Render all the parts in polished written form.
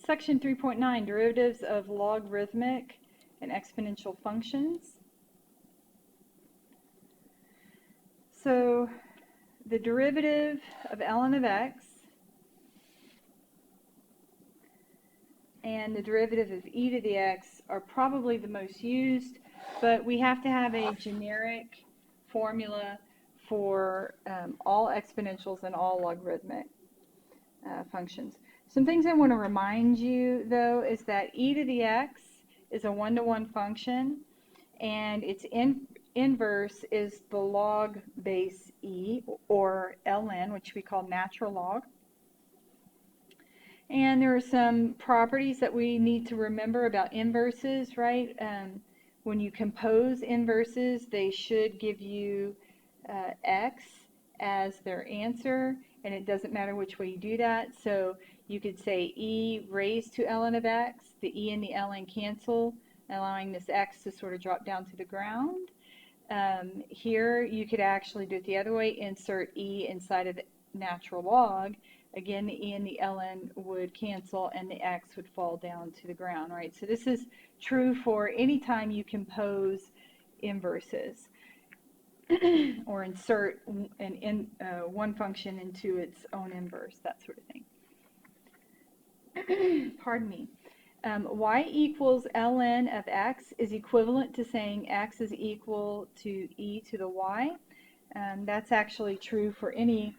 Section 3.9, derivatives of logarithmic and exponential functions. So the derivative of ln of x and the derivative of e to the x are probably the most used, but we have to have a generic formula for all exponentials and all logarithmic functions. Some things I want to remind you, though, is that e to the x is a one-to-one function, and its inverse is the log base e, or ln, which we call natural log. And there are some properties that we need to remember about inverses, right? When you compose inverses, they should give you x as their answer, and it doesn't matter which way you do that. So you could say e raised to ln of x, the e and the ln cancel, allowing this x to sort of drop down to the ground. Here you could actually do it the other way, insert e inside of the natural log. Again, the e and the ln would cancel and the x would fall down to the ground, right? So this is true for any time you compose inverses or insert one function into its own inverse, that sort of thing. Pardon me. Y equals ln of x is equivalent to saying x is equal to e to the y. That's actually true for any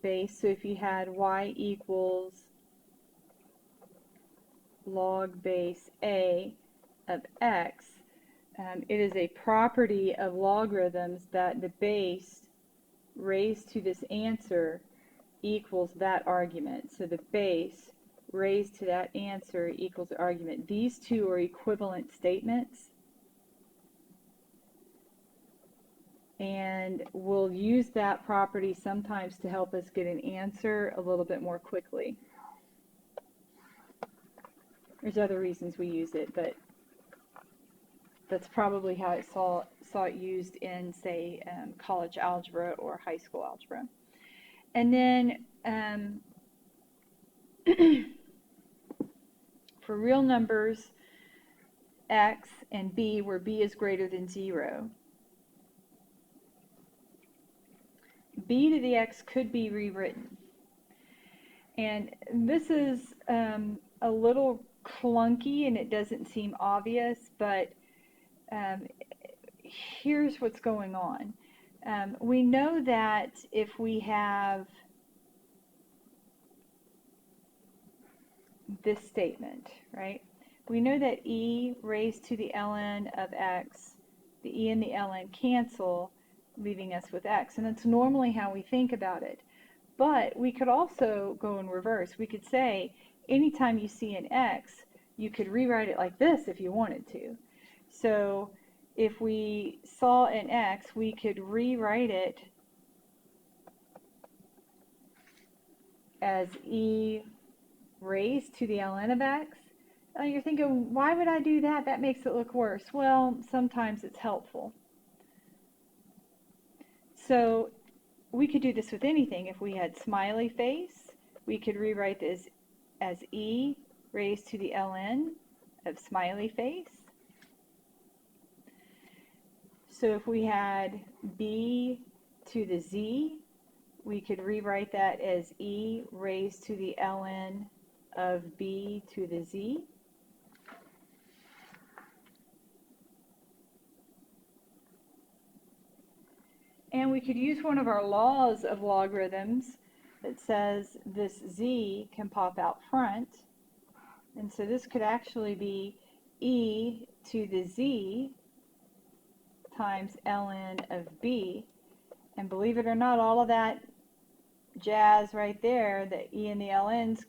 base. So if you had y equals log base a of x, it is a property of logarithms that the base raised to this answer equals that argument. So the base raised to that answer equals the argument. These two are equivalent statements, and we'll use that property sometimes to help us get an answer a little bit more quickly. There's other reasons we use it, but that's probably how I saw it used in, say, college algebra or high school algebra. And then for real numbers x and b, where b is greater than 0, b to the x could be rewritten. And this is a little clunky and it doesn't seem obvious, but here's what's going on. We know that if we have this statement, right? We know that e raised to the ln of x, the e and the ln cancel, leaving us with x, and that's normally how we think about it. But we could also go in reverse. We could say anytime you see an x, you could rewrite it like this if you wanted to. So if we saw an x, we could rewrite it as e raised to the ln of x. You're thinking, why would I do that? That makes it look worse. Well, sometimes it's helpful. So we could do this with anything. If we had smiley face, we could rewrite this as e raised to the ln of smiley face. So if we had b to the z, we could rewrite that as e raised to the ln of b to the z. And we could use one of our laws of logarithms that says this z can pop out front. And so this could actually be e to the z times ln of b. And believe it or not, all of that jazz right there, the e and the ln's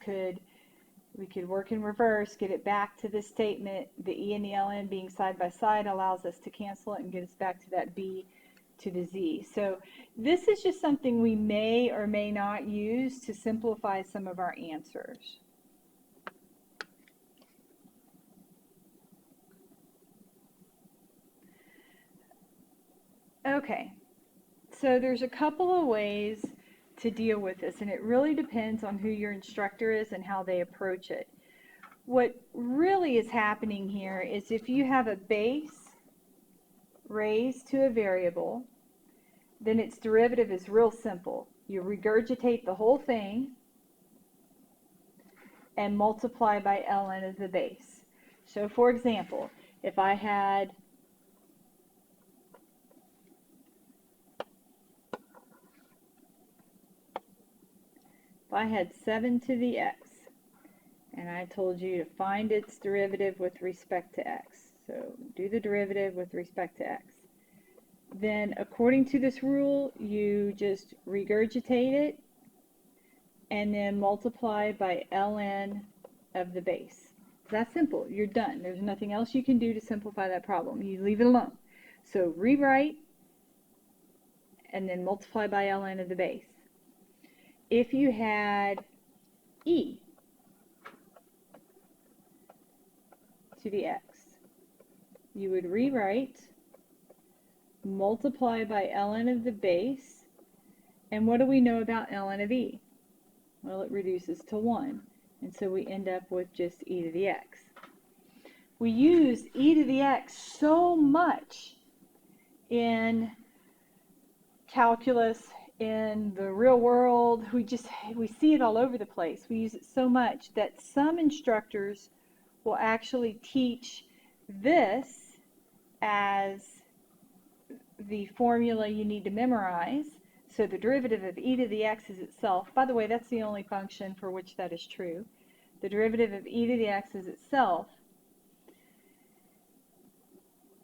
we could work in reverse, get it back to this statement. The e and the ln being side by side allows us to cancel it and get us back to that b to the z. So this is just something we may or may not use to simplify some of our answers. Okay, So there's a couple of ways to deal with this, and it really depends on who your instructor is and how they approach it. What really is happening here is if you have a base raised to a variable, then its derivative is real simple. You regurgitate the whole thing and multiply by ln of the base. So for example, if I had If I had 7 to the x, and I told you to find its derivative with respect to x, so do the derivative with respect to x, then according to this rule, you just regurgitate it and then multiply by ln of the base. It's that simple. You're done. There's nothing else you can do to simplify that problem. You leave it alone. So rewrite and then multiply by ln of the base. If you had e to the x, you would rewrite, multiply by ln of the base, and what do we know about ln of e? Well, it reduces to 1, and so we end up with just e to the x. We use e to the x so much in calculus, in the real world. We see it all over the place. We use it so much that some instructors will actually teach this as the formula you need to memorize. So the derivative of e to the x is itself. By the way, that's the only function for which that is true. The derivative of e to the x is itself.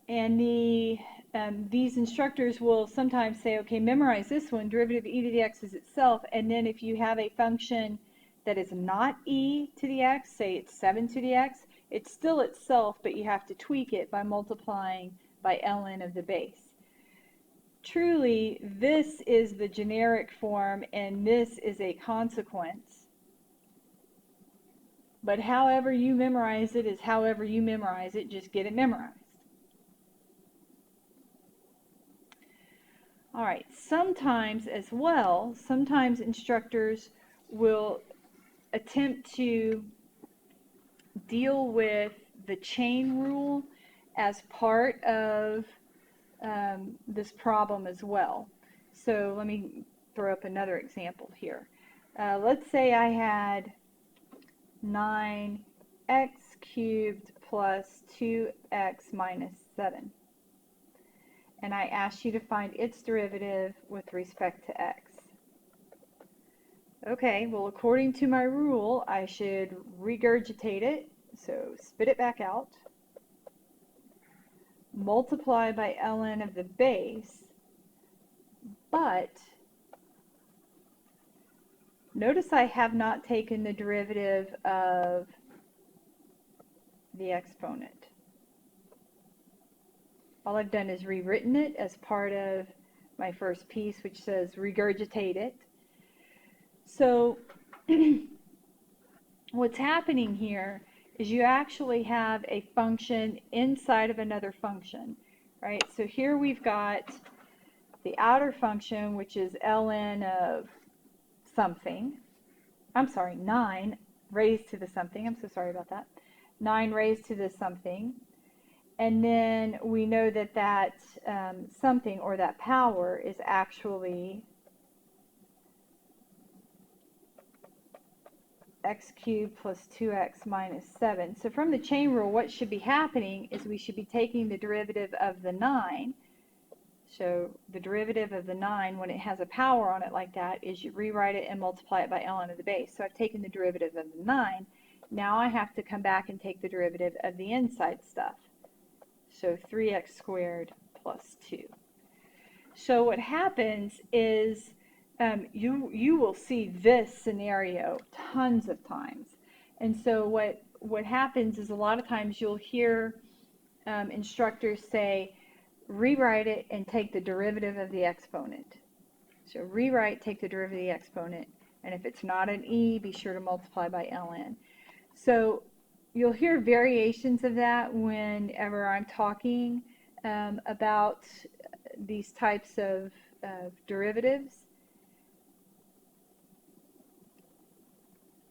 And these instructors will sometimes say, okay, memorize this one, derivative of e to the x is itself, and then if you have a function that is not e to the x, say it's 7 to the x, it's still itself, but you have to tweak it by multiplying by ln of the base. Truly, this is the generic form, and this is a consequence. But however you memorize it is however you memorize it, just get it memorized. All right, sometimes as well, sometimes instructors will attempt to deal with the chain rule as part of this problem as well. So let me throw up another example here. Let's say I had 9x cubed plus 2x minus 7. And I asked you to find its derivative with respect to x. Okay, well, according to my rule, I should regurgitate it, so spit it back out, multiply by ln of the base, but notice I have not taken the derivative of the exponent. All I've done is rewritten it as part of my first piece, which says regurgitate it. So what's happening here is you actually have a function inside of another function, right? So here we've got the outer function, which is ln of something. I'm sorry, 9 raised to the something. I'm so sorry about that. 9 raised to the something. And then we know that that something, or that power, is actually x cubed plus 2x minus 7. So from the chain rule, what should be happening is we should be taking the derivative of the 9. So the derivative of the 9, when it has a power on it like that, is you rewrite it and multiply it by ln of the base. So I've taken the derivative of the 9. Now I have to come back and take the derivative of the inside stuff. So 3x squared plus 2. So what happens is you will see this scenario tons of times. And so what happens is a lot of times you'll hear instructors say, rewrite it and take the derivative of the exponent. So rewrite, take the derivative of the exponent, and if it's not an e, be sure to multiply by ln. So you'll hear variations of that whenever I'm talking about these types of of derivatives.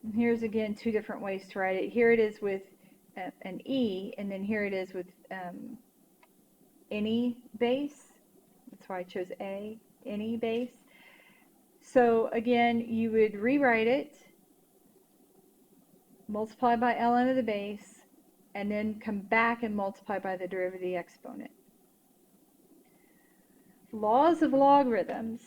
And here's again two different ways to write it. Here it is with an e, and then here it is with any base. That's why I chose A, any base. So again, you would rewrite it, multiply by ln of the base, and then come back and multiply by the derivative of the exponent. Laws of logarithms.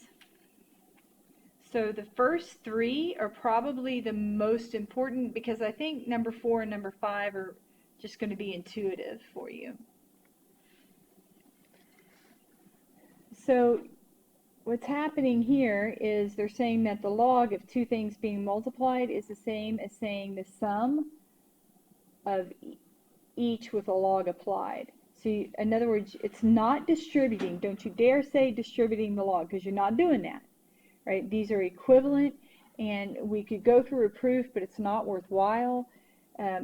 So the first three are probably the most important because I think number 4 and number 5 are just going to be intuitive for you. So what's happening here is they're saying that the log of two things being multiplied is the same as saying the sum of each with a log applied. So in other words, it's not distributing. Don't you dare say distributing the log because you're not doing that. Right? These are equivalent, and we could go through a proof, but it's not worthwhile.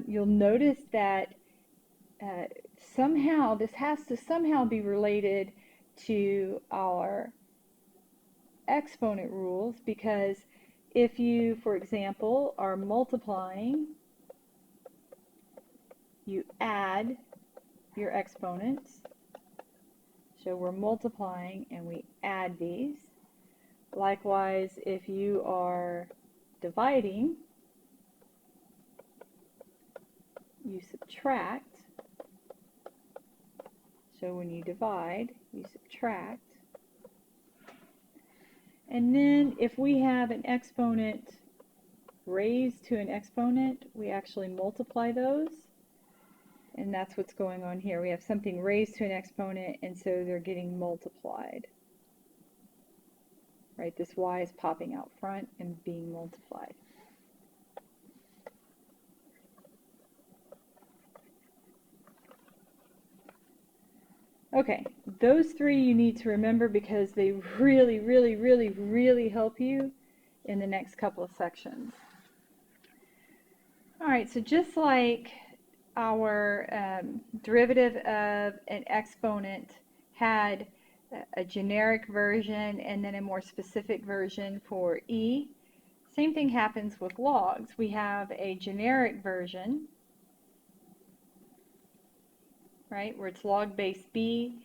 You'll notice that somehow this has to somehow be related to our exponent rules, because if you, for example, are multiplying, you add your exponents. So we're multiplying and we add these. Likewise, if you are dividing, you subtract. So when you divide, you subtract. And then if we have an exponent raised to an exponent, we actually multiply those. And that's what's going on here. We have something raised to an exponent, and so they're getting multiplied. Right, this y is popping out front and being multiplied. Okay, those three you need to remember because they really, really, really, really help you in the next couple of sections. All right, so just like our derivative of an exponent had a generic version and then a more specific version for e. Same thing happens with logs. We have a generic version, right, where it's log base b,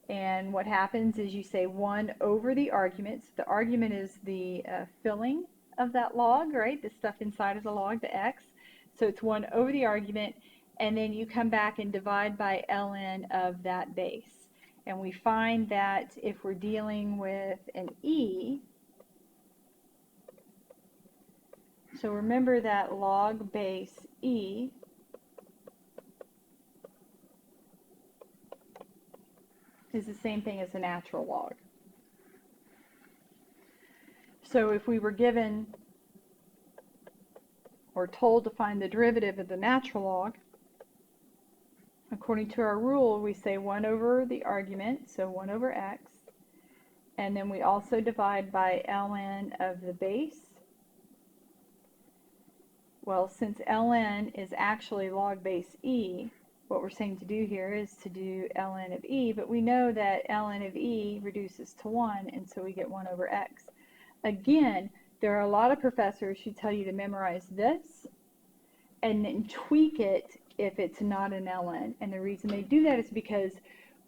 and what happens is you say 1 over the argument. So the argument is the filling of that log, right, the stuff inside of the log, the x. So it's 1 over the argument, and then you come back and divide by ln of that base. And we find that if we're dealing with an e, so remember that log base e is the same thing as a natural log. So if we were given or told to find the derivative of the natural log, according to our rule, we say 1 over the argument, so 1 over x, and then we also divide by ln of the base. Well, since ln is actually log base e, what we're saying to do here is to do ln of e, but we know that ln of e reduces to 1, and so we get 1 over x. Again, there are a lot of professors who tell you to memorize this and then tweak it if it's not an ln. And the reason they do that is because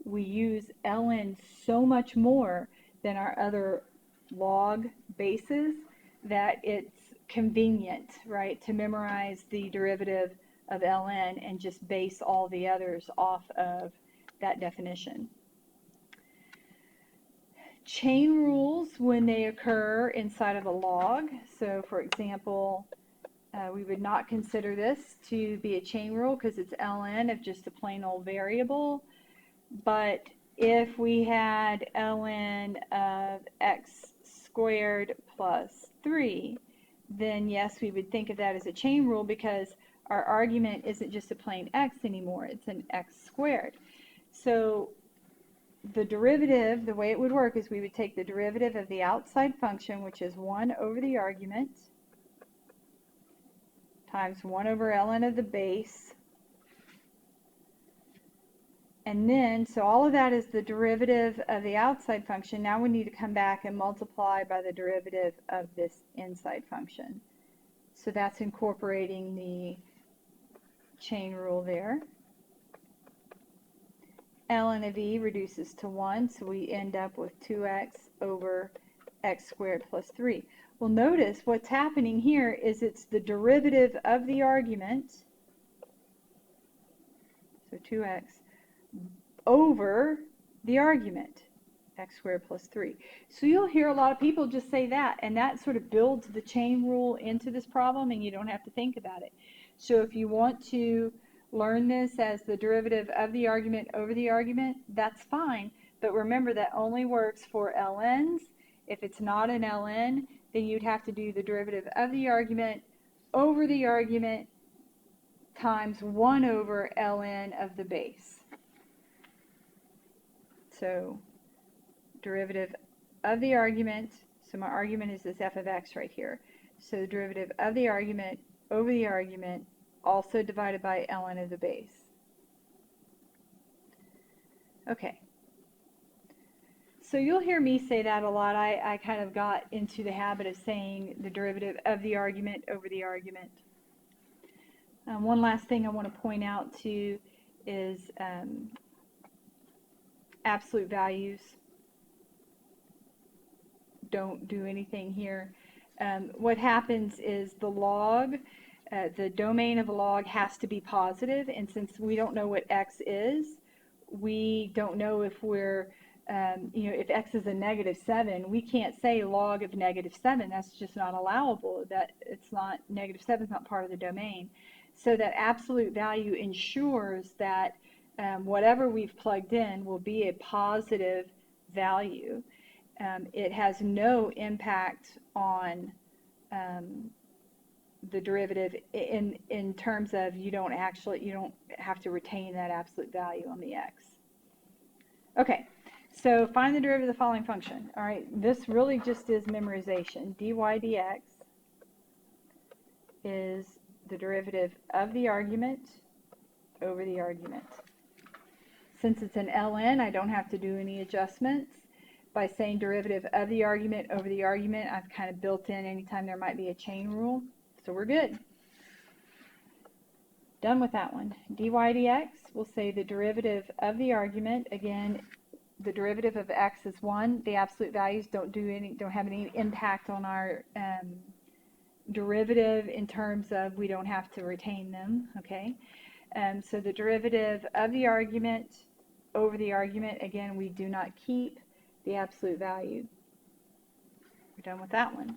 we use ln so much more than our other log bases that it's convenient, right, to memorize the derivative of ln and just base all the others off of that definition. Chain rules when they occur inside of a log. So for example, we would not consider this to be a chain rule because it's ln of just a plain old variable. But if we had ln of x squared plus 3, then yes, we would think of that as a chain rule because our argument isn't just a plain x anymore, it's an x squared. So the derivative, the way it would work is we would take the derivative of the outside function, which is 1 over the argument, times 1 over ln of the base, And then, so all of that is the derivative of the outside function. Now we need to come back and multiply by the derivative of this inside function. So that's incorporating the chain rule there. Ln of e reduces to 1, so we end up with 2x over x squared plus 3. Well, notice what's happening here is it's the derivative of the argument, so 2x, over the argument, x squared plus 3. So you'll hear a lot of people just say that, and that sort of builds the chain rule into this problem, and you don't have to think about it. So if you want to learn this as the derivative of the argument over the argument, that's fine, but remember that only works for ln's. If it's not an ln, then you'd have to do the derivative of the argument over the argument times 1 over ln of the base. So derivative of the argument, so my argument is this f of x right here. So the derivative of the argument over the argument, also divided by ln of the base. Okay. So you'll hear me say that a lot. I kind of got into the habit of saying the derivative of the argument over the argument. One last thing I want to point out too is absolute values. Don't do anything here. What happens is the log, the domain of a log has to be positive, and since we don't know what x is, we don't know if we're if x is a -7, we can't say log of -7. That's just not allowable. That it's not, -7 is not part of the domain. So that absolute value ensures that whatever we've plugged in will be a positive value. It has no impact on the derivative in terms of you don't have to retain that absolute value on the x. Okay. So find the derivative of the following function. All right, this really just is memorization. dy dx is the derivative of the argument over the argument. Since it's an ln, I don't have to do any adjustments. By saying derivative of the argument over the argument, I've kind of built in anytime there might be a chain rule. So we're good. Done with that one. dy dx, we'll say the derivative of the argument. Again, the derivative of x is 1. The absolute values don't have any impact on our derivative in terms of we don't have to retain them. Okay. So the derivative of the argument over the argument, again, we do not keep the absolute value. We're done with that one.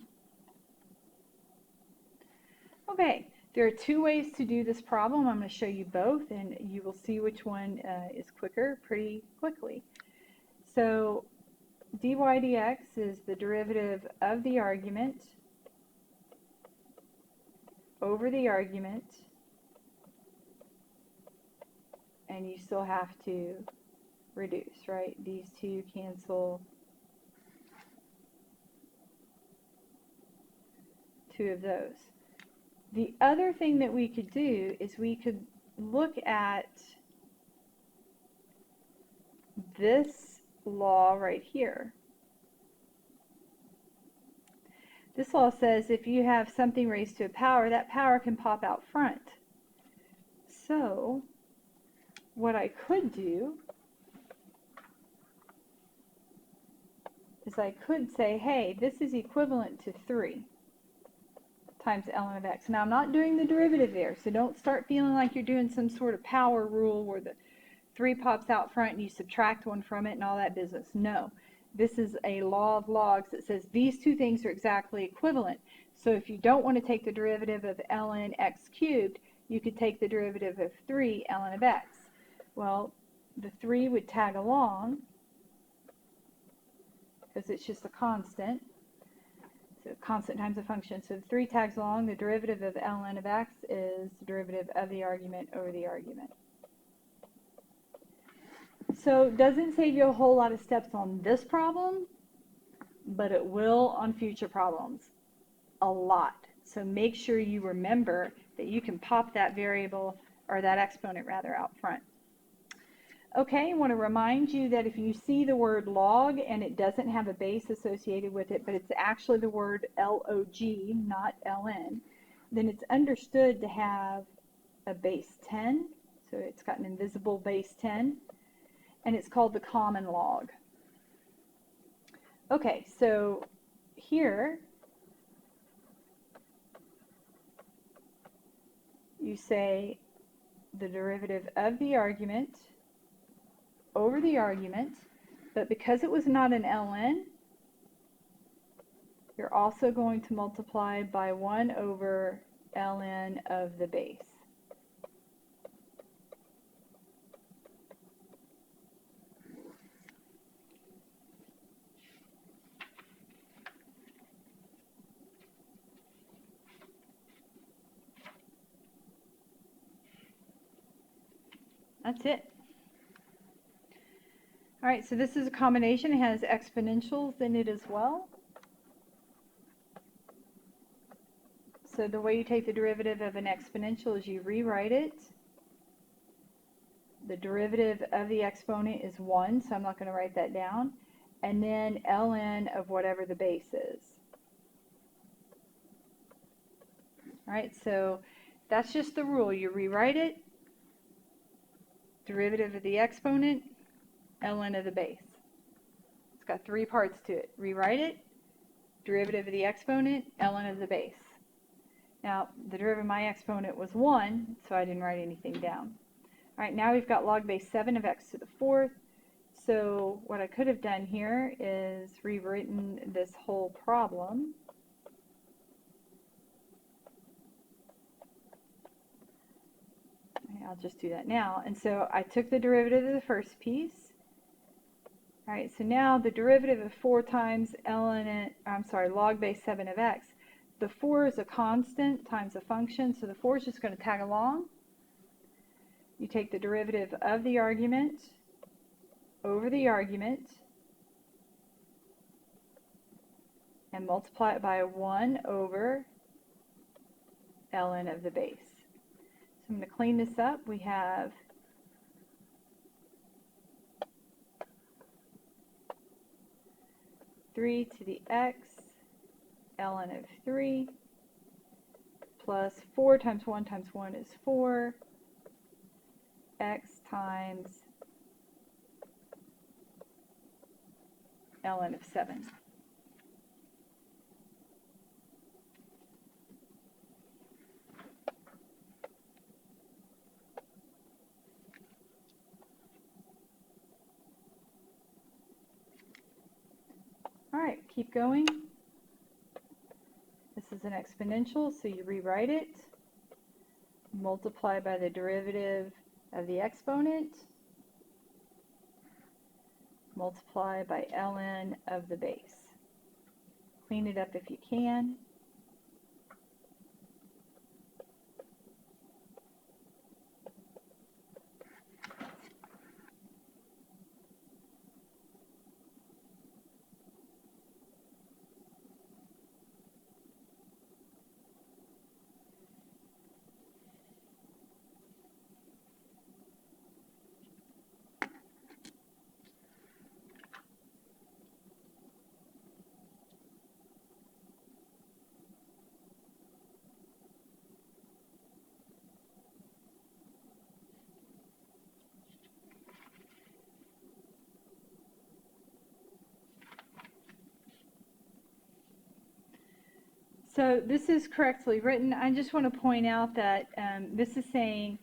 Okay, there are two ways to do this problem. I'm going to show you both, and you will see which one is quicker pretty quickly. So dy dx is the derivative of the argument over the argument, and you still have to reduce, right? These two cancel two of those. The other thing that we could do is we could look at this law right here. This law says if you have something raised to a power, that power can pop out front. So what I could do is I could say, hey, this is equivalent to 3 times ln of x. Now I'm not doing the derivative there, so don't start feeling like you're doing some sort of power rule where the 3 pops out front and you subtract 1 from it and all that business. No, this is a law of logs that says these two things are exactly equivalent. So if you don't want to take the derivative of ln x cubed, you could take the derivative of 3 ln of x. Well, the 3 would tag along because it's just a constant. So constant times a function. So 3 tags along. The derivative of ln of x is the derivative of the argument over the argument. So it doesn't save you a whole lot of steps on this problem, but it will on future problems. A lot. So make sure you remember that you can pop that variable, or that exponent rather, out front. Okay, I want to remind you that if you see the word log and it doesn't have a base associated with it, but it's actually the word log, not ln, then it's understood to have a base 10. So it's got an invisible base 10, and it's called the common log. Okay, so here you say the derivative of the argument over the argument, but because it was not an ln, you're also going to multiply by 1 over ln of the base. That's it. All right, so this is a combination. It has exponentials in it as well. So the way you take the derivative of an exponential is you rewrite it. The derivative of the exponent is 1, so I'm not going to write that down. And then ln of whatever the base is. All right, so that's just the rule. You rewrite it, derivative of the exponent, ln of the base. It's got 3 parts to it. Rewrite it, derivative of the exponent, ln of the base. Now, the derivative of my exponent was 1, so I didn't write anything down. All right, now we've got log base 7 of x to the 4th. So what I could have done here is rewritten this whole problem. Okay, I'll just do that now. And so I took the derivative of the first piece. All right, so now the derivative of 4 times log base 7 of x. The 4 is a constant times a function, so the 4 is just going to tag along. You take the derivative of the argument over the argument and multiply it by 1 over ln of the base. So I'm going to clean this up. We have (3 to the x ln of 3 plus 4 times 1 times 1 is 4 x times ln of 7. All right, keep going. This is an exponential, so you rewrite it, multiply by the derivative of the exponent, multiply by ln of the base. Clean it up if you can. So this is correctly written. I just want to point out that this is saying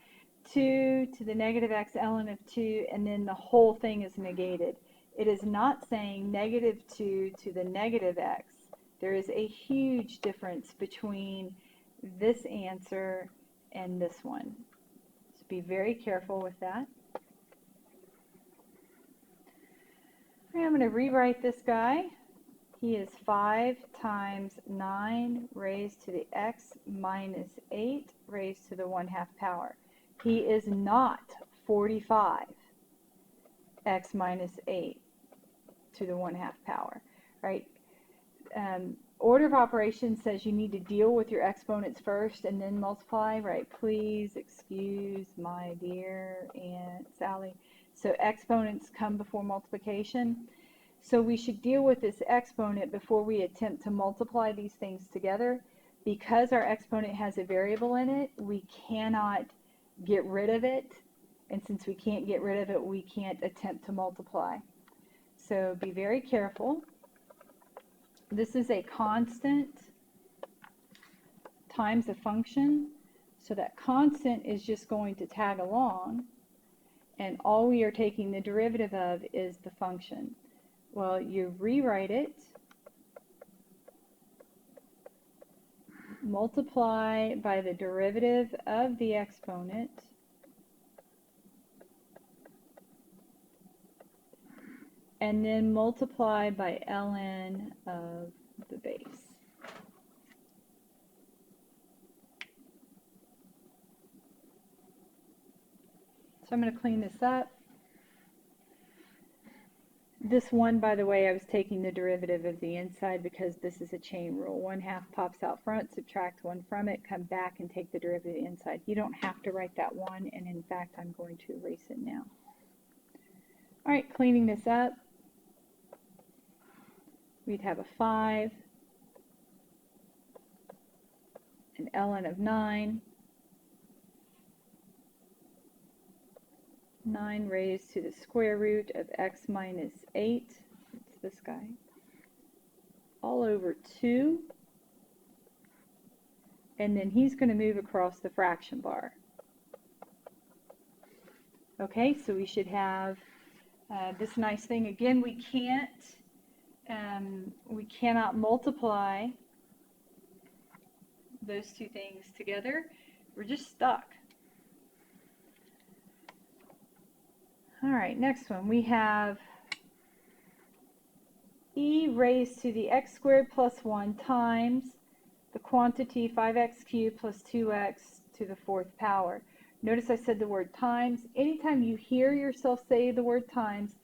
2 to the negative x ln of 2, and then the whole thing is negated. It is not saying negative 2 to the negative x. There is a huge difference between this answer and this one. So be very careful with that. I'm going to rewrite this guy. He is 5 times 9 raised to the x minus 8 raised to the 1/2 power. He is not 45 x minus 8 to the 1/2 power, right? Order of operations says you need to deal with your exponents first and then multiply, right? Please excuse my dear Aunt Sally. So exponents come before multiplication. So we should deal with this exponent before we attempt to multiply these things together. Because our exponent has a variable in it, we cannot get rid of it. And since we can't get rid of it, we can't attempt to multiply. So be very careful. This is a constant times a function. So that constant is just going to tag along. And all we are taking the derivative of is the function. Well, you rewrite it, multiply by the derivative of the exponent, and then multiply by ln of the base. So I'm going to clean this up. This one, by the way, I was taking the derivative of the inside because this is a chain rule. 1/2 pops out front, subtract 1 from it, come back and take the derivative of the inside. You don't have to write that 1, and in fact, I'm going to erase it now. All right, cleaning this up, we'd have a 5, an ln of 9, 9 raised to the square root of x minus 8, it's this guy, all over 2, and then he's going to move across the fraction bar. Okay, so we should have this nice thing. Again, we cannot multiply those two things together. We're just stuck. All right, next one. We have e raised to the x squared plus 1 times the quantity 5x cubed plus 2x to the 4th power. Notice I said the word times. Anytime you hear yourself say the word times,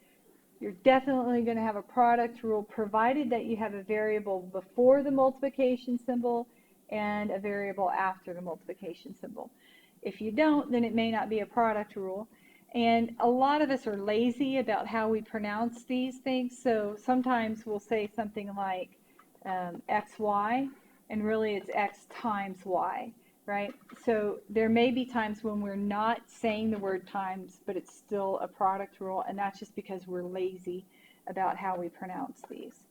you're definitely going to have a product rule, provided that you have a variable before the multiplication symbol and a variable after the multiplication symbol. If you don't, then it may not be a product rule. And a lot of us are lazy about how we pronounce these things, so sometimes we'll say something like xy, and really it's x times y, right? So there may be times when we're not saying the word times, but it's still a product rule, and that's just because we're lazy about how we pronounce these.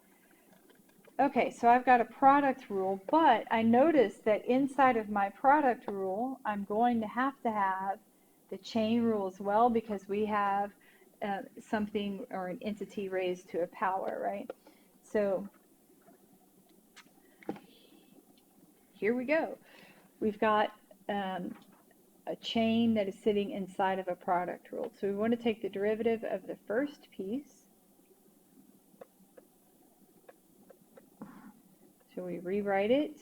Okay, so I've got a product rule, but I noticed that inside of my product rule, I'm going to have the chain rule as well, because we have something or an entity raised to a power, right? So here we go. We've got a chain that is sitting inside of a product rule. So we want to take the derivative of the first piece. So we rewrite it,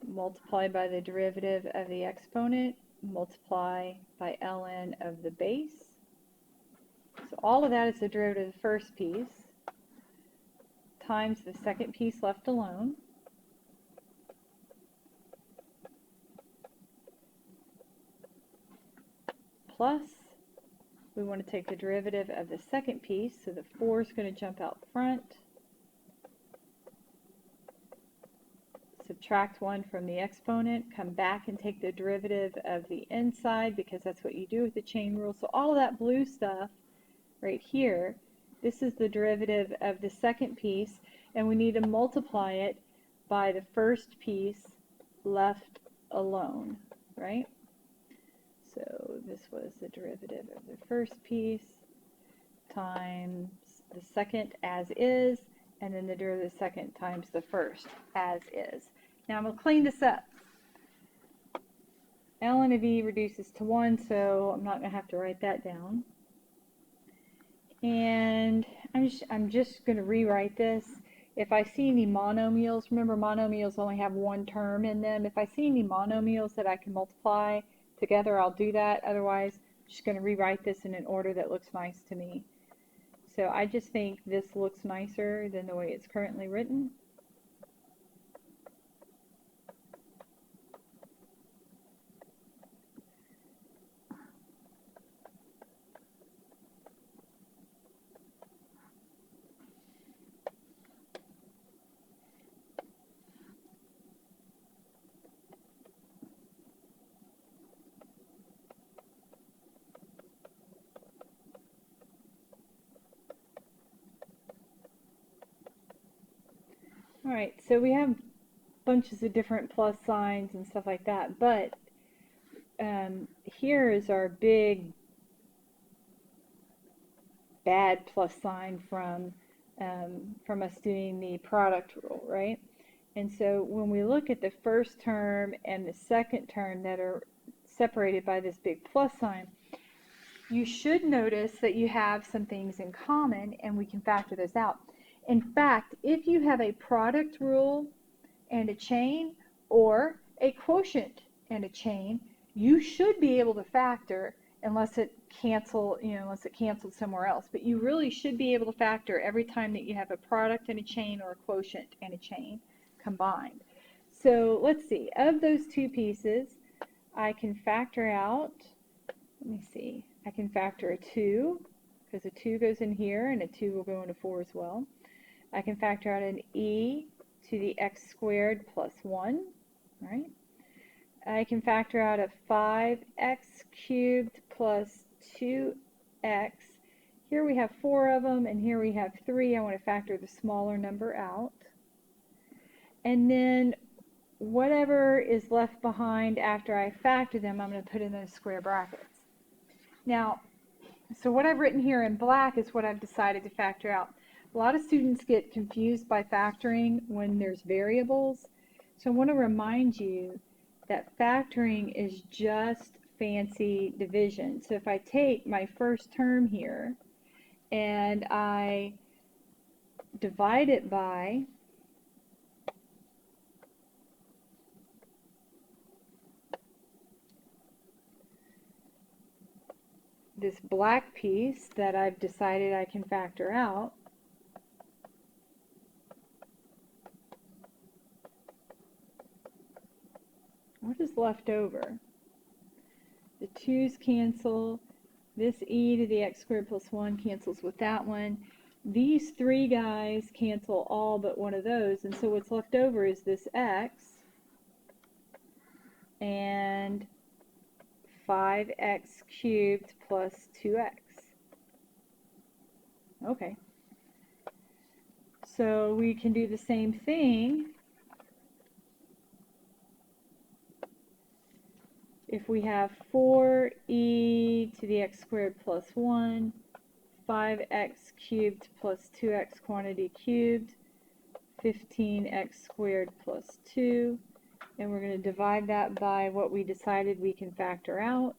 multiply by the derivative of the exponent, multiply by ln of the base. So all of that is the derivative of the first piece times the second piece left alone. Plus, we want to take the derivative of the second piece, so the 4 is going to jump out front. Subtract 1 from the exponent, come back and take the derivative of the inside, because that's what you do with the chain rule. So all of that blue stuff right here, this is the derivative of the second piece, and we need to multiply it by the first piece left alone, right? So this was the derivative of the first piece times the second as is, and then the derivative of the second times the first as is. Now I'm going to clean this up. ln of e reduces to 1, so I'm not going to have to write that down. And I'm just going to rewrite this. If I see any monomials, remember monomials only have one term in them. If I see any monomials that I can multiply together, I'll do that. Otherwise, I'm just going to rewrite this in an order that looks nice to me. So I just think this looks nicer than the way it's currently written. All right, so we have bunches of different plus signs and stuff like that, but here is our big bad plus sign from us doing the product rule, right? And so when we look at the first term and the second term that are separated by this big plus sign, you should notice that you have some things in common, and we can factor those out. In fact, if you have a product rule and a chain, or a quotient and a chain, you should be able to factor unless it canceled somewhere else. But you really should be able to factor every time that you have a product and a chain or a quotient and a chain combined. So let's see, of those two pieces, I can factor out, let me see, I can factor a 2, because a 2 goes in here and a 2 will go into 4 as well. I can factor out an e to the x squared plus 1, right? I can factor out a 5x cubed plus 2x. Here we have 4 of them, and here we have 3. I want to factor the smaller number out. And then whatever is left behind after I factor them, I'm going to put in those square brackets. Now, so what I've written here in black is what I've decided to factor out. A lot of students get confused by factoring when there's variables. So I want to remind you that factoring is just fancy division. So if I take my first term here and I divide it by this black piece that I've decided I can factor out, what is left over? The 2's cancel. This e to the x squared plus 1 cancels with that one. These 3 guys cancel all but one of those, and so what's left over is this x and 5x cubed plus 2x. Okay. So we can do the same thing if we have 4e to the x squared plus 1, 5x cubed plus 2x quantity cubed, 15x squared plus 2, and we're going to divide that by what we decided we can factor out.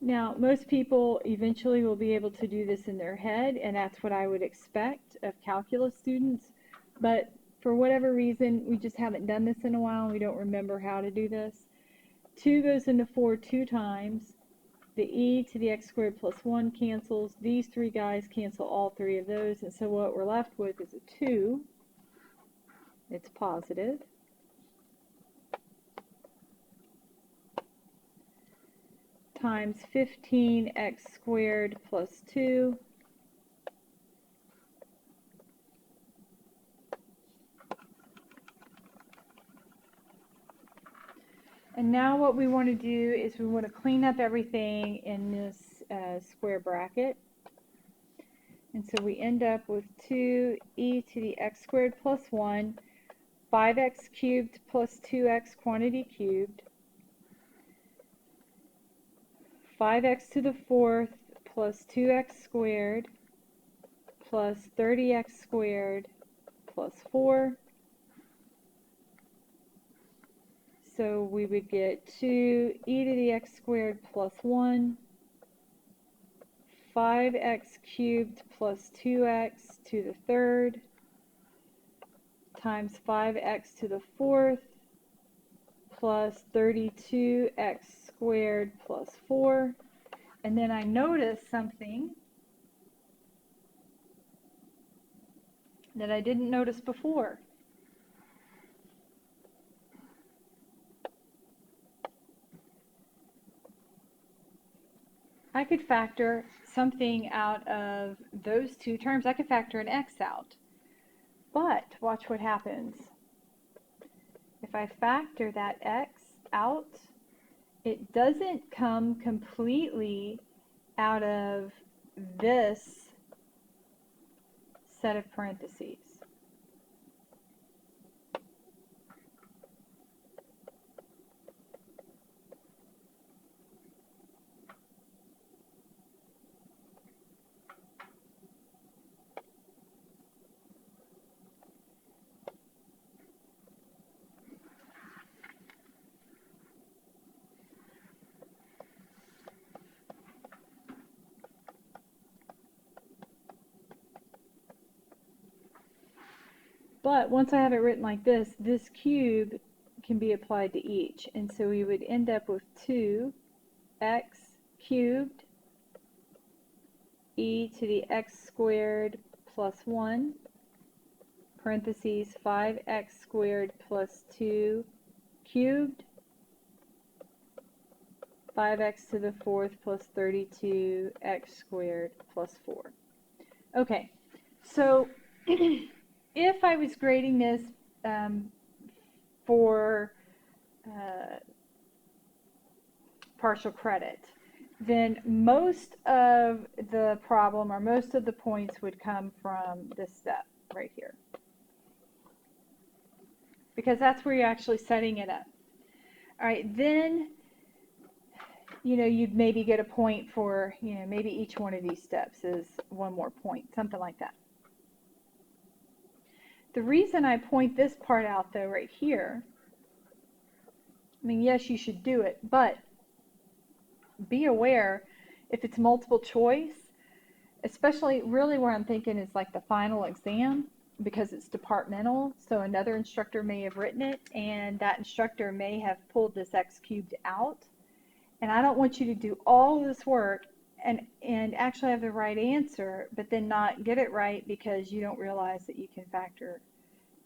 Now, most people eventually will be able to do this in their head, and that's what I would expect of calculus students, but for whatever reason, we just haven't done this in a while, and we don't remember how to do this. 2 goes into 4 2 times. The e to the x squared plus 1 cancels. These 3 guys cancel all 3 of those, and so what we're left with is a 2. It's positive. Times 15x squared plus 2. And now what we want to do is we want to clean up everything in this square bracket. And so we end up with 2e to the x squared plus 1, 5x cubed plus 2x quantity cubed, 5x to the 4th plus 2x squared plus 30x squared plus 4. So we would get 2e to the x squared plus 1, 5x cubed plus 2x to the 3rd times 5x to the 4th plus 32x squared plus 4. And then I noticed something that I didn't notice before. I could factor something out of those two terms. I could factor an x out. But watch what happens. If I factor that x out, it doesn't come completely out of this set of parentheses. But once I have it written like this cube can be applied to each. And so we would end up with 2x cubed e to the x squared plus 1, parentheses 5x squared plus 2 cubed, 5x to the fourth plus 32x squared plus 4. Okay, so if I was grading this for partial credit, then most of the problem or most of the points would come from this step right here, because that's where you're actually setting it up. All right, then you'd maybe get a point for, maybe each one of these steps is one more point, something like that. The reason I point this part out though right here, I mean, yes, you should do it, but be aware if it's multiple choice, especially really where I'm thinking is like the final exam, because it's departmental, so another instructor may have written it and that instructor may have pulled this x cubed out, and I don't want you to do all this work and actually have the right answer but then not get it right because you don't realize that you can factor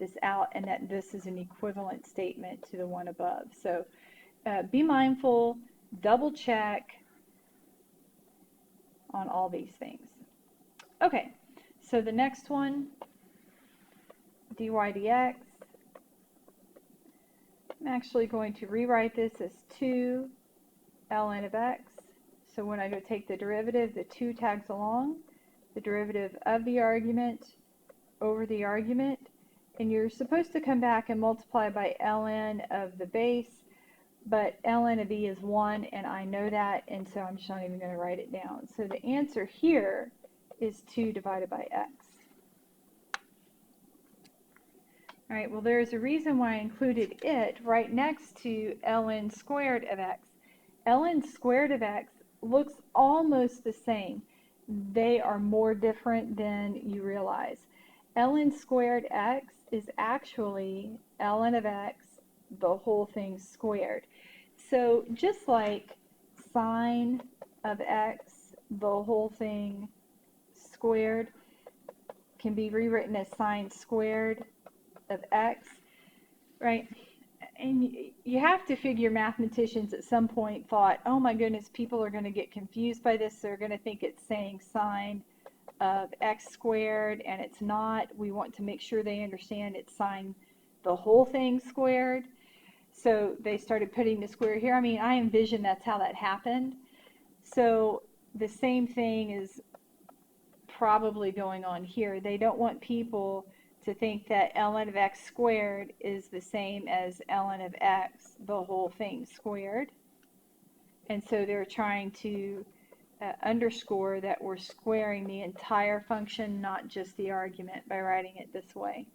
this out and that this is an equivalent statement to the one above. So be mindful, double check on all these things. Okay, so the next one, dy dx. I'm actually going to rewrite this as 2 ln of x. So when I go take the derivative, the 2 tags along, the derivative of the argument over the argument, and you're supposed to come back and multiply by ln of the base, but ln of e is 1, and I know that, and so I'm just not even going to write it down. So the answer here is 2 divided by x. All right, well, there's a reason why I included it right next to ln squared of x. ln squared of x looks almost the same. They are more different than you realize. ln squared x is actually ln of x, the whole thing squared. So just like sine of x, the whole thing squared, can be rewritten as sine squared of x, right? And you have to figure mathematicians at some point thought, oh my goodness, people are going to get confused by this. They're going to think it's saying sine of x squared, and it's not. We want to make sure they understand it's sine the whole thing squared. So they started putting the square here. I mean, I envision that's how that happened. So the same thing is probably going on here. They don't want people to think that ln of x squared is the same as ln of x, the whole thing squared. And so they're trying to underscore that we're squaring the entire function, not just the argument, by writing it this way.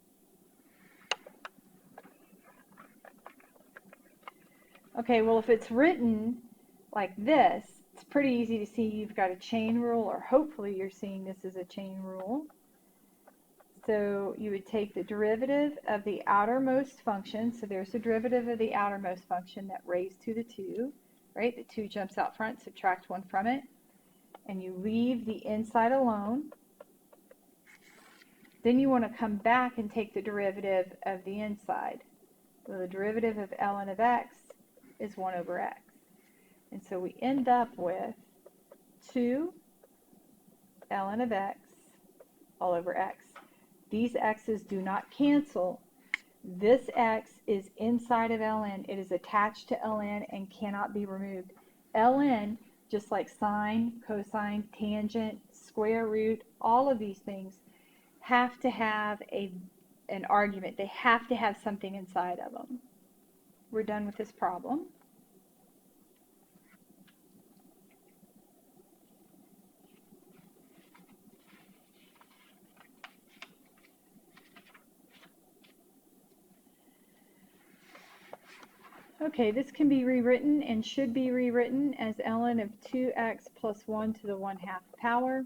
Okay, well, if it's written like this, it's pretty easy to see you've got a chain rule, or hopefully you're seeing this as a chain rule. So you would take the derivative of the outermost function. So there's the derivative of the outermost function, that raised to the 2, right? The 2 jumps out front, subtract 1 from it, and you leave the inside alone. Then you want to come back and take the derivative of the inside. Well, the derivative of ln of x is 1 over x. And so we end up with 2 ln of x all over x. These x's do not cancel. This x is inside of ln. It is attached to ln and cannot be removed. ln, just like sine, cosine, tangent, square root, all of these things, have to have an argument. They have to have something inside of them. We're done with this problem. Okay, this can be rewritten and should be rewritten as ln of 2x plus 1 to the 1/2 power.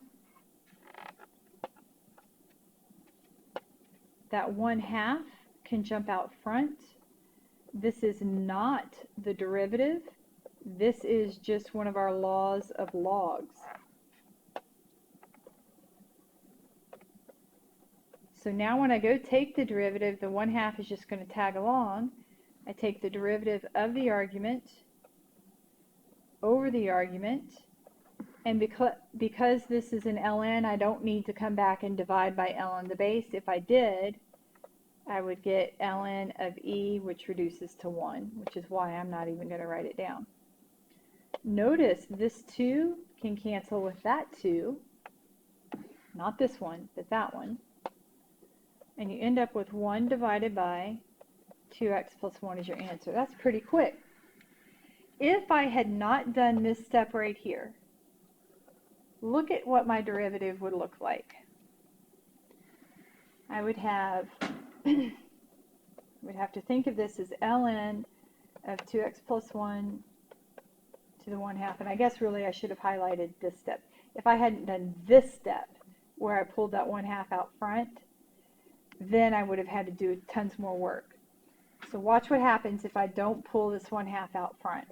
That 1/2 can jump out front. This is not the derivative. This is just one of our laws of logs. So now when I go take the derivative, the 1/2 is just going to tag along. I take the derivative of the argument over the argument, and because this is an ln, I don't need to come back and divide by ln the base. If I did, I would get ln of e, which reduces to 1, which is why I'm not even going to write it down. Notice this 2 can cancel with that 2, not this one, but that one, and you end up with 1 divided by 2x plus 1 is your answer. That's pretty quick. If I had not done this step right here, look at what my derivative would look like. I would have to think of this as ln of 2x plus 1 to the 1/2, and I guess really I should have highlighted this step. If I hadn't done this step where I pulled that 1/2 out front, then I would have had to do tons more work. So watch what happens if I don't pull this 1/2 out front.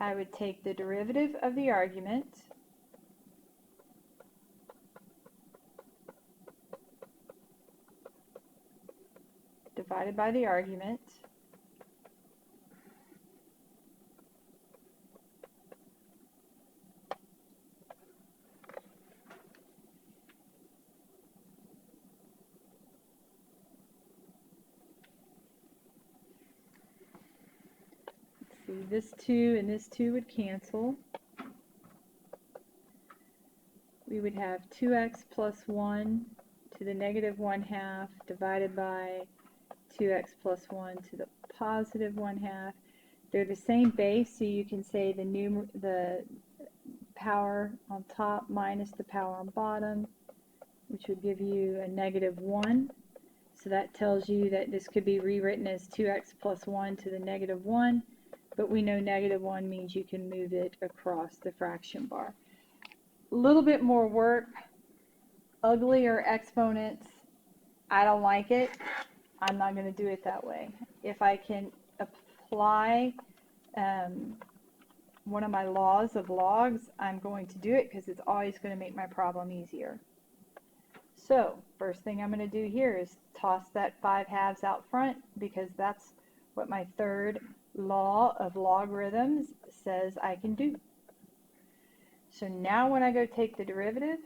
I would take the derivative of the argument divided by the argument, this 2 and this 2 would cancel. We would have 2x plus 1 to the negative 1/2 divided by 2x plus 1 to the positive 1/2. They're the same base, so you can say the power on top minus the power on bottom, which would give you a negative 1. So that tells you that this could be rewritten as 2x plus 1 to the negative 1. But we know negative 1 means you can move it across the fraction bar. A little bit more work, uglier exponents. I don't like it. I'm not going to do it that way. If I can apply one of my laws of logs, I'm going to do it because it's always going to make my problem easier. So first thing I'm going to do here is toss that 5/2 out front because that's what my third law of logarithms says I can do. So now when I go take the derivative,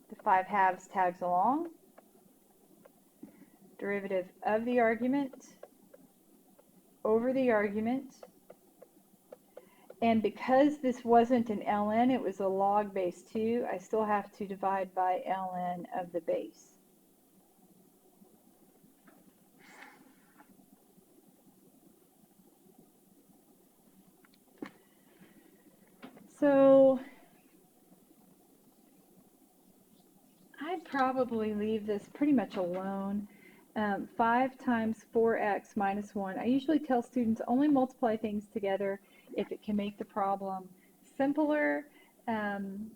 the 5/2 tags along, derivative of the argument over the argument, and because this wasn't an ln, it was a log base 2, I still have to divide by ln of the base. So I'd probably leave this pretty much alone. 5 times 4x minus 1. I usually tell students only multiply things together if it can make the problem simpler, and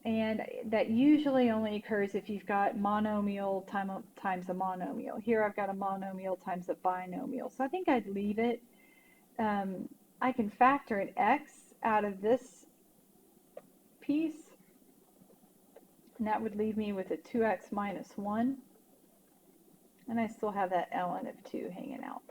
that usually only occurs if you've got monomial times a monomial. Here I've got a monomial times a binomial, so I think I'd leave it. I can factor an x out of this piece, and that would leave me with a 2x minus 1, and I still have that ln of 2 hanging out.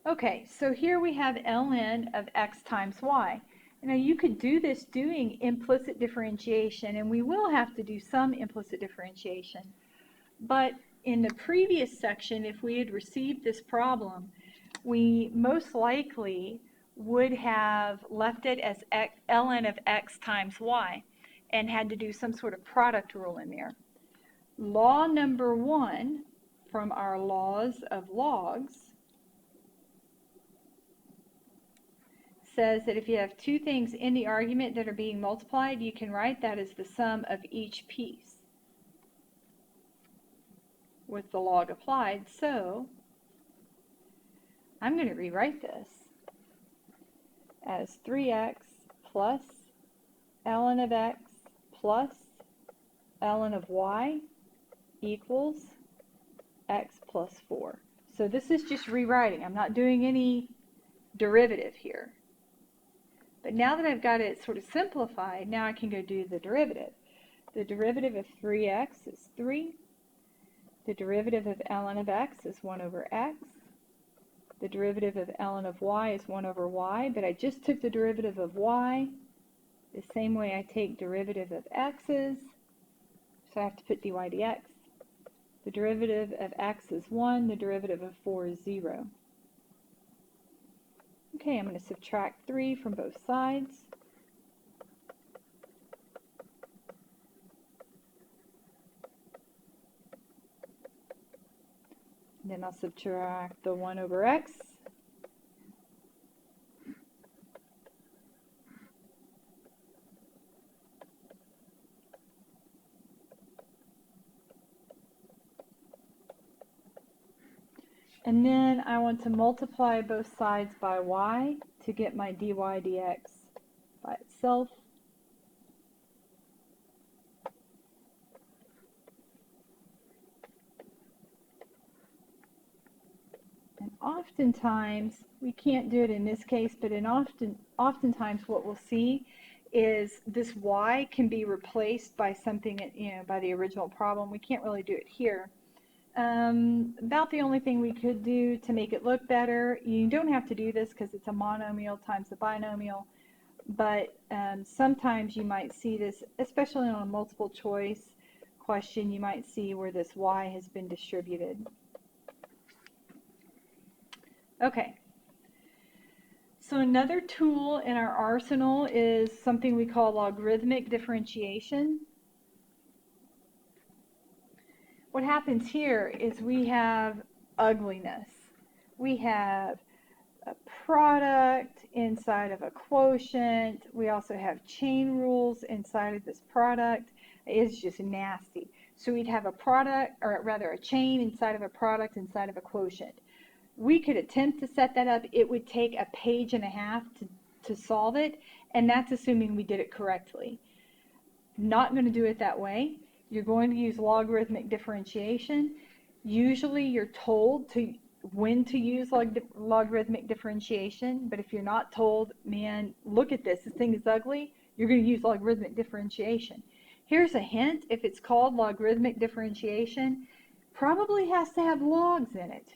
Okay, so here we have ln of x times y. Now you could do this doing implicit differentiation, and we will have to do some implicit differentiation. But in the previous section, if we had received this problem, we most likely would have left it as ln of x times y and had to do some sort of product rule in there. Law number 1 from our laws of logs says that if you have two things in the argument that are being multiplied, you can write that as the sum of each piece with the log applied. So I'm going to rewrite this as 3x plus ln of x plus ln of y equals x plus 4. So this is just rewriting. I'm not doing any derivative here. But now that I've got it sort of simplified, now I can go do the derivative. The derivative of 3x is 3. The derivative of ln of x is 1 over x. The derivative of ln of y is 1 over y, but I just took the derivative of y the same way I take derivative of x's, so I have to put dy dx. The derivative of x is 1, the derivative of 4 is 0. Okay, I'm going to subtract 3 from both sides. Then I'll subtract the 1 over x. And then I want to multiply both sides by y to get my dy dx by itself. And oftentimes, we can't do it in this case, but oftentimes what we'll see is this y can be replaced by something, by the original problem. We can't really do it here. About the only thing we could do to make it look better, you don't have to do this because it's a monomial times a binomial, but sometimes you might see this, especially on a multiple choice question, you might see where this y has been distributed. Okay, so another tool in our arsenal is something we call logarithmic differentiation. What happens here is we have ugliness. We have a product inside of a quotient. We also have chain rules inside of this product. It's just nasty. So we'd have a product, or rather a chain inside of a product inside of a quotient. We could attempt to set that up. It would take a page and a half to solve it, and that's assuming we did it correctly. Not going to do it that way. You're going to use logarithmic differentiation. Usually you're told when to use logarithmic differentiation, but if you're not told, man, look at this thing is ugly, you're going to use logarithmic differentiation. Here's a hint: if it's called logarithmic differentiation, probably has to have logs in it.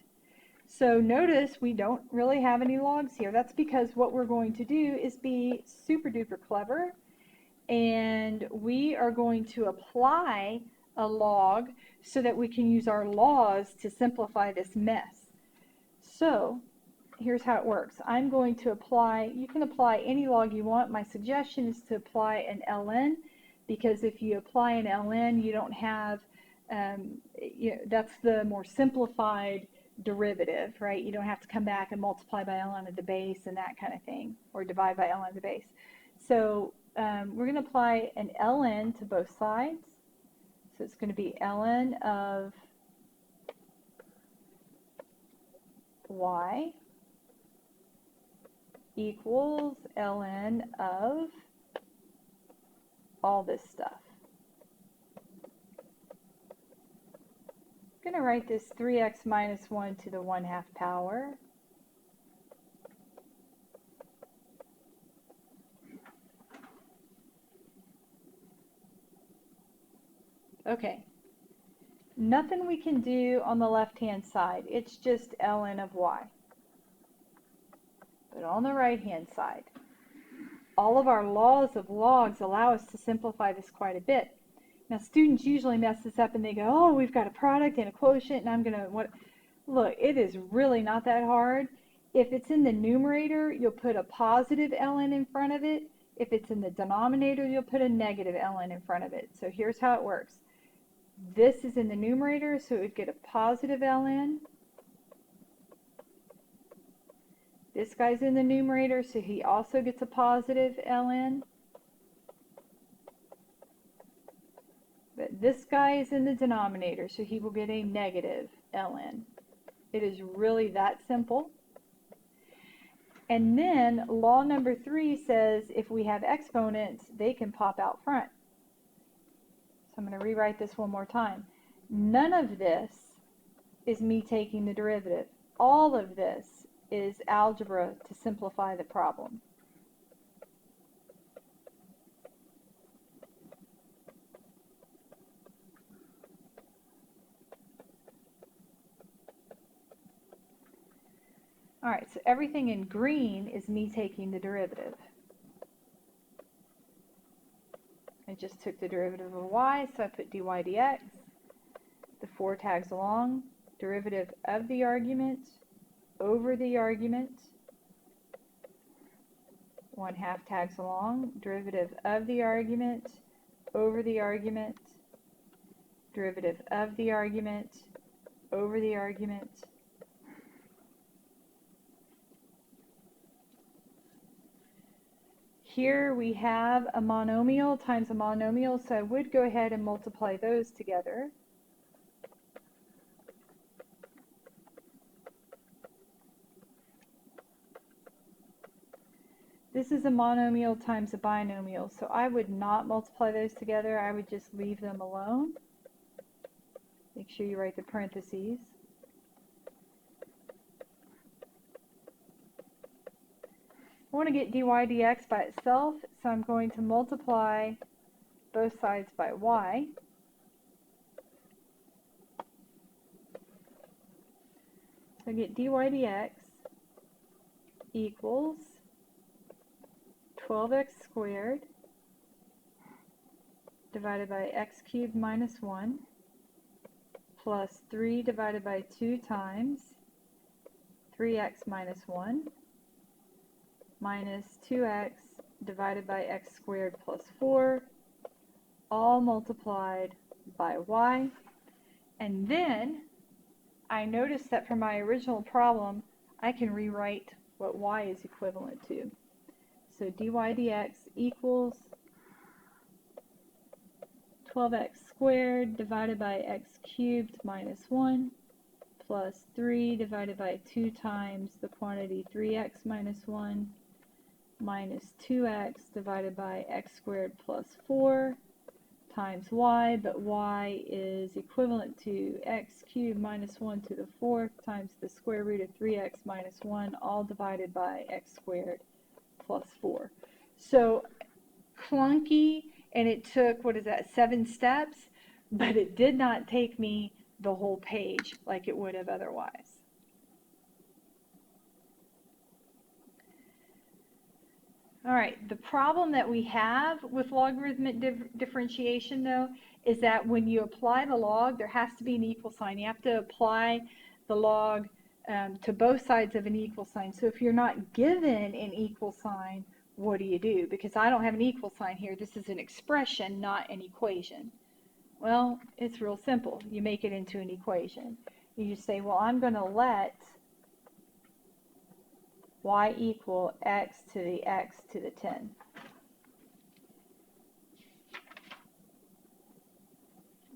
So notice we don't really have any logs here. That's because what we're going to do is be super duper clever, and we are going to apply a log so that we can use our laws to simplify this mess. So here's how it works. I'm going to apply, you can apply any log you want. My suggestion is to apply an ln, because if you apply an ln, you don't have, that's the more simplified derivative, right? You don't have to come back and multiply by ln of the base and that kind of thing, or divide by ln of the base. So we're going to apply an ln to both sides. So it's going to be ln of y equals ln of all this stuff. I'm going to write this 3x minus 1 to the 1/2 power. Okay, nothing we can do on the left-hand side. It's just ln of y. But on the right-hand side, all of our laws of logs allow us to simplify this quite a bit. Now, students usually mess this up and they go, oh, we've got a product and a quotient, and I'm going to, look, it is really not that hard. If it's in the numerator, you'll put a positive ln in front of it. If it's in the denominator, you'll put a negative ln in front of it. So here's how it works. This is in the numerator, so it would get a positive ln. This guy's in the numerator, so he also gets a positive ln. But this guy is in the denominator, so he will get a negative ln. It is really that simple. And then law number 3 says if we have exponents, they can pop out front. So I'm going to rewrite this one more time. None of this is me taking the derivative. All of this is algebra to simplify the problem. All right, so everything in green is me taking the derivative. I just took the derivative of y, so I put dy dx. The 4 tags along. Derivative of the argument over the argument. 1/2 tags along. Derivative of the argument over the argument. Derivative of the argument over the argument. Here we have a monomial times a monomial, so I would go ahead and multiply those together. This is a monomial times a binomial, so I would not multiply those together. I would just leave them alone. Make sure you write the parentheses. I want to get dy dx by itself, so I'm going to multiply both sides by y. So I get dy dx equals 12x squared divided by x cubed minus 1 plus 3 divided by 2 times 3x minus 1 minus 2x divided by x squared plus 4, all multiplied by y. And then I noticed that for my original problem, I can rewrite what y is equivalent to. So dy dx equals 12x squared divided by x cubed minus 1 plus 3 divided by 2 times the quantity 3x minus 1 minus 2x divided by x squared plus 4 times y, but y is equivalent to x cubed minus 1 to the 4th times the square root of 3x minus 1, all divided by x squared plus 4. So clunky, and it took, 7 steps, but it did not take me the whole page like it would have otherwise. All right, the problem that we have with logarithmic differentiation, though, is that when you apply the log, there has to be an equal sign. You have to apply the log to both sides of an equal sign. So if you're not given an equal sign, what do you do? Because I don't have an equal sign here. This is an expression, not an equation. Well, it's real simple. You make it into an equation. You just say, well, I'm going to let y equal x to the x to the 10.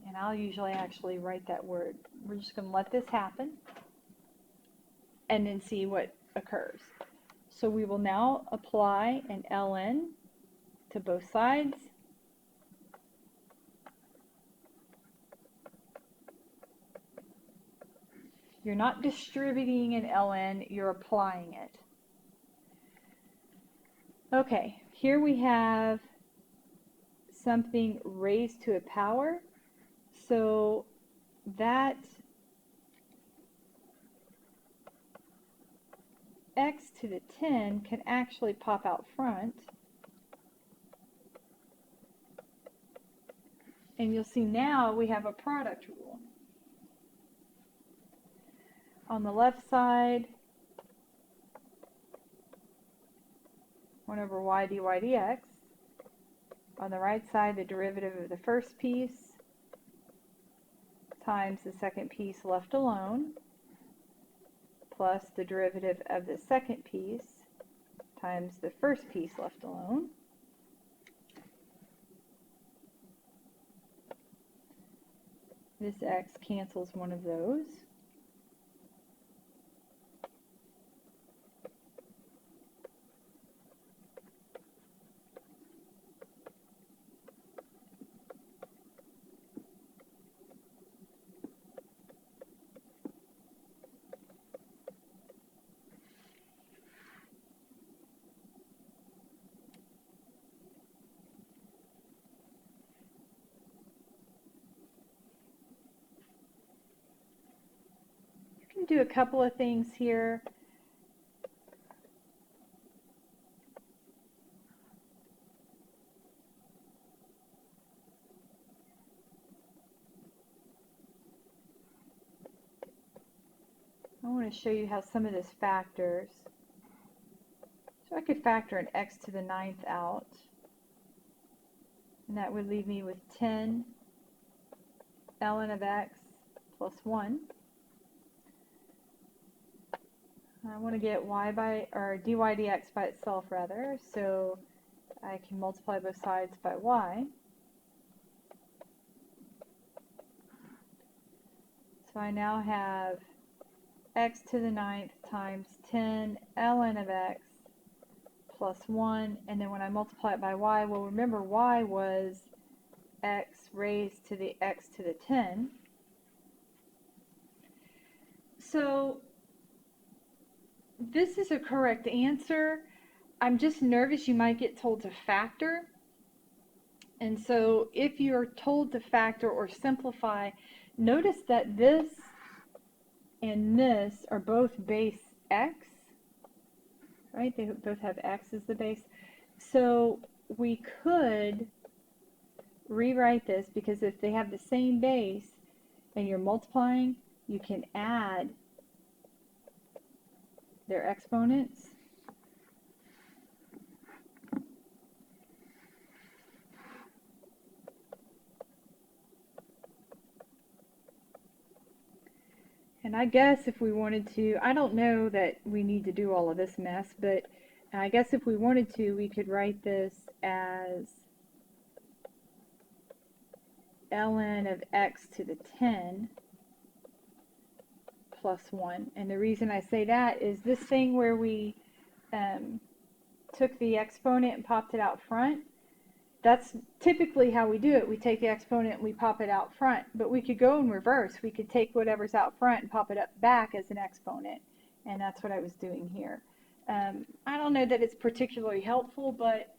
And I'll usually actually write that word. We're just going to let this happen and then see what occurs. So we will now apply an ln to both sides. You're not distributing an ln, you're applying it. Okay, here we have something raised to a power, so that x to the 10 can actually pop out front, and you'll see now we have a product rule. On the left side, 1 over y dy dx. On the right side, the derivative of the first piece times the second piece left alone, plus the derivative of the second piece times the first piece left alone. This x cancels one of those. You can do a couple of things here. I want to show you how some of this factors. So I could factor an x to the 9th out, and that would leave me with 10 ln of x plus 1. I want to get y by, or dy dx by itself rather, so I can multiply both sides by y. So I now have x to the 9th times 10 ln of x plus 1, and then when I multiply it by y, well, remember y was x raised to the x to the 10. So this is a correct answer. I'm just nervous you might get told to factor. And so if you're told to factor or simplify, notice that this and this are both base x, right? They both have x as the base. So we could rewrite this, because if they have the same base and you're multiplying, you can add their exponents. And I guess if we wanted to, I don't know that we need to do all of this mess, but I guess if we wanted to, we could write this as ln of x to the 10 plus 1. And the reason I say that is this thing where we took the exponent and popped it out front, that's typically how we do it. We take the exponent and we pop it out front, but we could go in reverse. We could take whatever's out front and pop it up back as an exponent, and that's what I was doing here. I don't know that it's particularly helpful, but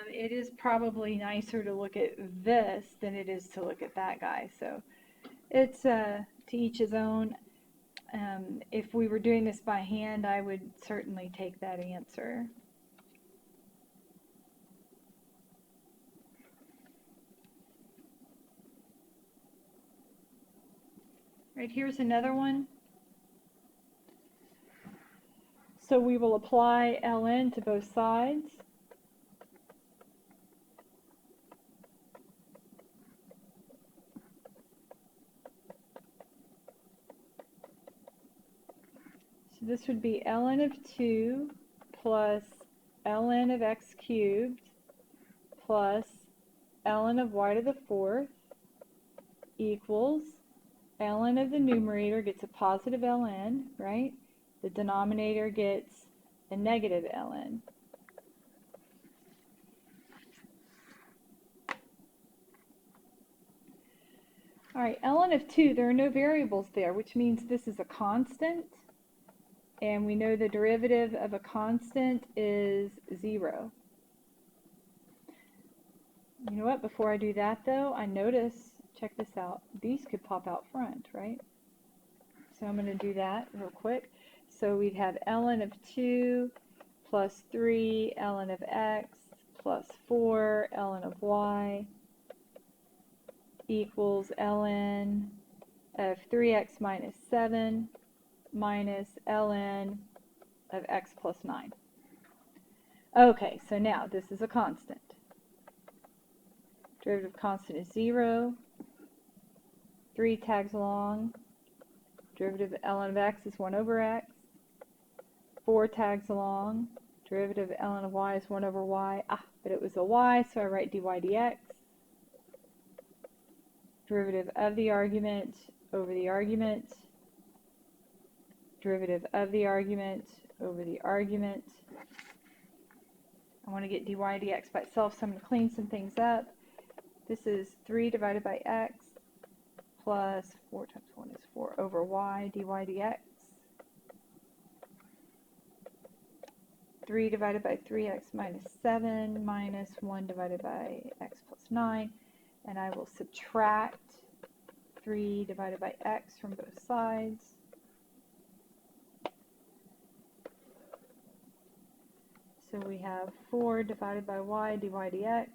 it is probably nicer to look at this than it is to look at that guy. So it's to each his own. If we were doing this by hand, I would certainly take that answer. Right, here's another one. So we will apply ln to both sides. So this would be ln of 2 plus ln of x cubed plus ln of y to the 4th equals ln of the numerator gets a positive ln, right? The denominator gets a negative ln. All right, ln of 2, there are no variables there, which means this is a constant, and we know the derivative of a constant is 0. You know what, before I do that though, I notice, check this out, these could pop out front, right? So I'm going to do that real quick. So we'd have ln of 2 plus 3 ln of x plus 4 ln of y equals ln of 3x minus 7 minus ln of x plus 9. Okay, so now this is a constant. Derivative constant is 0. 3 tags along. Derivative ln of x is 1 over x. 4 tags along. Derivative ln of y is 1 over y. But it was a y, so I write dy dx. Derivative of the argument over the argument. Derivative of the argument over the argument. I want to get dy dx by itself, so I'm going to clean some things up. This is 3 divided by x plus 4 times 1 is 4 over y dy dx. 3 divided by 3x minus 7 minus 1 divided by x plus 9. And I will subtract 3 divided by x from both sides. So we have 4 divided by y dy dx.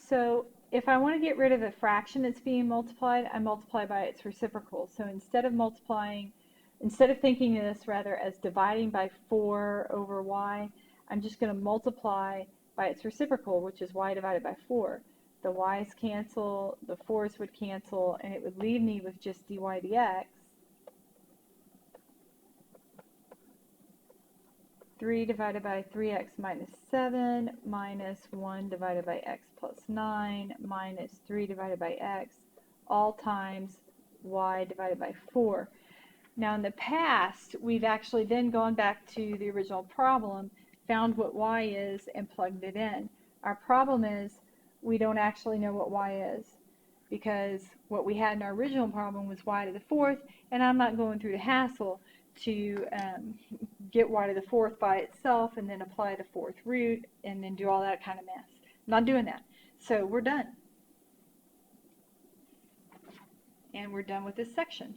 So if I want to get rid of a fraction that's being multiplied, I multiply by its reciprocal. So instead of thinking of this rather as dividing by 4 over y, I'm just going to multiply by its reciprocal, which is y divided by 4. The y's cancel, the 4's would cancel, and it would leave me with just dy dx. 3 divided by 3x minus 7 minus 1 divided by x plus 9 minus 3 divided by x, all times y divided by 4. Now in the past, we've actually then gone back to the original problem, found what y is, and plugged it in. Our problem is we don't actually know what y is, because what we had in our original problem was y to the 4th, and I'm not going through the hassle to get y to the 4th by itself and then apply the 4th root and then do all that kind of mess. I'm not doing that. So we're done. And we're done with this section.